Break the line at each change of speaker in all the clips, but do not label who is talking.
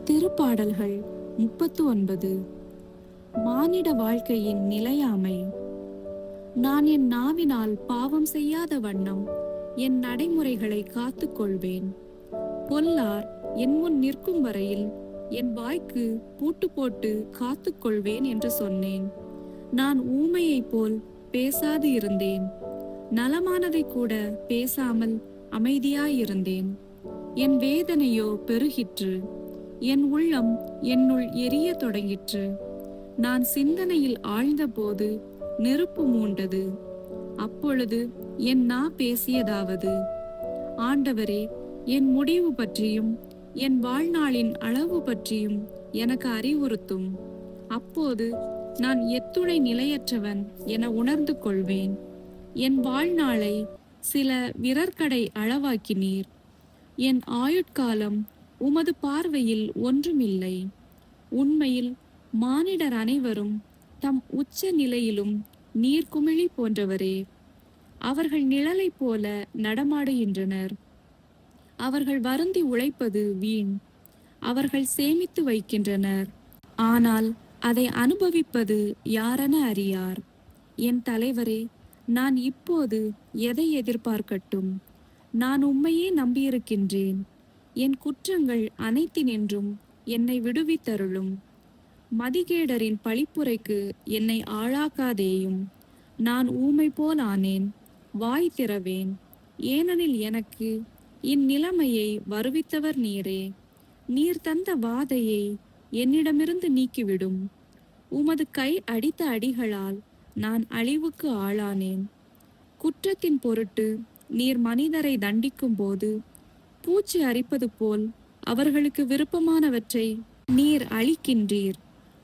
திருப்பாடல்கள் 39. மானிட வாழ்க்கையின் நிலையாமை. நான் என் நாவினால் பாவம் செய்யாத வண்ணம் என் நடைமுறைகளை காத்துக் கொள்வேன். பொல்லார் என் முன் நிற்கும் வரையில் என் வாய்க்கு பூட்டு போட்டு காத்துக் கொள்வேன் என்று சொன்னேன். நான் ஊமையைப் போல் பேசாது இருந்தேன். நலமானதை கூட பேசாமல் அமைதியாயிருந்தேன். என் வேதனையோ பெருகிற்று. என் உள்ளம் என்னுள் எரிய தொடங்கிற்று. நான் சிந்தனையில் ஆழ்ந்தபோது நெருப்பு மூண்டது. அப்பொழுது என் நா பேசியதாவது: ஆண்டவரே, என் முடிவு பற்றியும் என் வாழ்நாளின் அளவு பற்றியும் எனக்கு அறிவுறுத்தும். அப்போது நான் எத்துணை நிலையற்றவன் என உணர்ந்து கொள்வேன். என் வாழ்நாளை சில விரற்கடை அளவாக்கினீர். என் ஆயுட்காலம் உமது பார்வையில் ஒன்றுமில்லை. உண்மையில் மானிடர் அனைவரும் தம் உச்ச நிலையிலும் நீர்க்குமிழி போன்றவரே. அவர்கள் நிழலைப் போல நடமாடுகின்றனர். அவர்கள் வருந்தி உழைப்பது வீண். அவர்கள் சேமித்து வைக்கின்றனர், ஆனால் அதை அனுபவிப்பது யாரென அறியார். என் தலைவரே, நான் இப்போது எதை எதிர்பார்க்கட்டும்? நான் உம்மையே நம்பியிருக்கின்றேன். என் குற்றங்கள் அனைத்தினின்றும் என்னை விடுவித்தருளும். மதிகேடரின் பழிப்புரைக்கு என்னை ஆளாக்காதேயும். நான் ஊமை போல் ஆனேன், வாய் திறவேன். ஏனெனில் எனக்கு இந்நிலைமையை வருவித்தவர் நீரே. நீர் தந்த வாதையை என்னிடமிருந்து நீக்கிவிடும். உமது கை அடித்த அடிகளால் நான் அழிவுக்கு ஆளானேன். குற்றத்தின் பொருட்டு நீர் மனிதரை தண்டிக்கும் போது பூச்சி அரிப்பது போல் அவர்களுக்கு விருப்பமானவற்றை நீர் அளிக்கின்றீர்.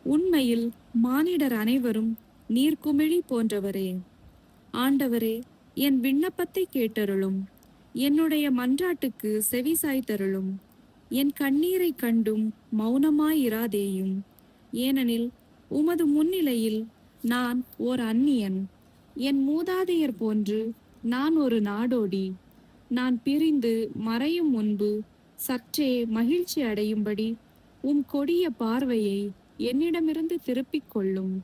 உண்மையில் மானிடர் அனைவரும் நீர்க்குமிழி போன்றவரே. ஆண்டவரே, என் விண்ணப்பத்தை கேட்டருளும். என்னுடைய மன்றாட்டுக்கு செவி சாய்த்தருளும். என் கண்ணீரை கண்டும் மௌனமாயிராதேயும். ஏனெனில் உமது முன்னிலையில் நான் ஓர் அந்நியன். என் மூதாதையர் போன்று நான் ஒரு நாடோடி. நான் பிரிந்து மறையும் முன்பு சற்றே மகிழ்ச்சி அடையும்படி உம் கொடிய பார்வையை என்னிடமிருந்து திருப்பிக் கொள்ளும்.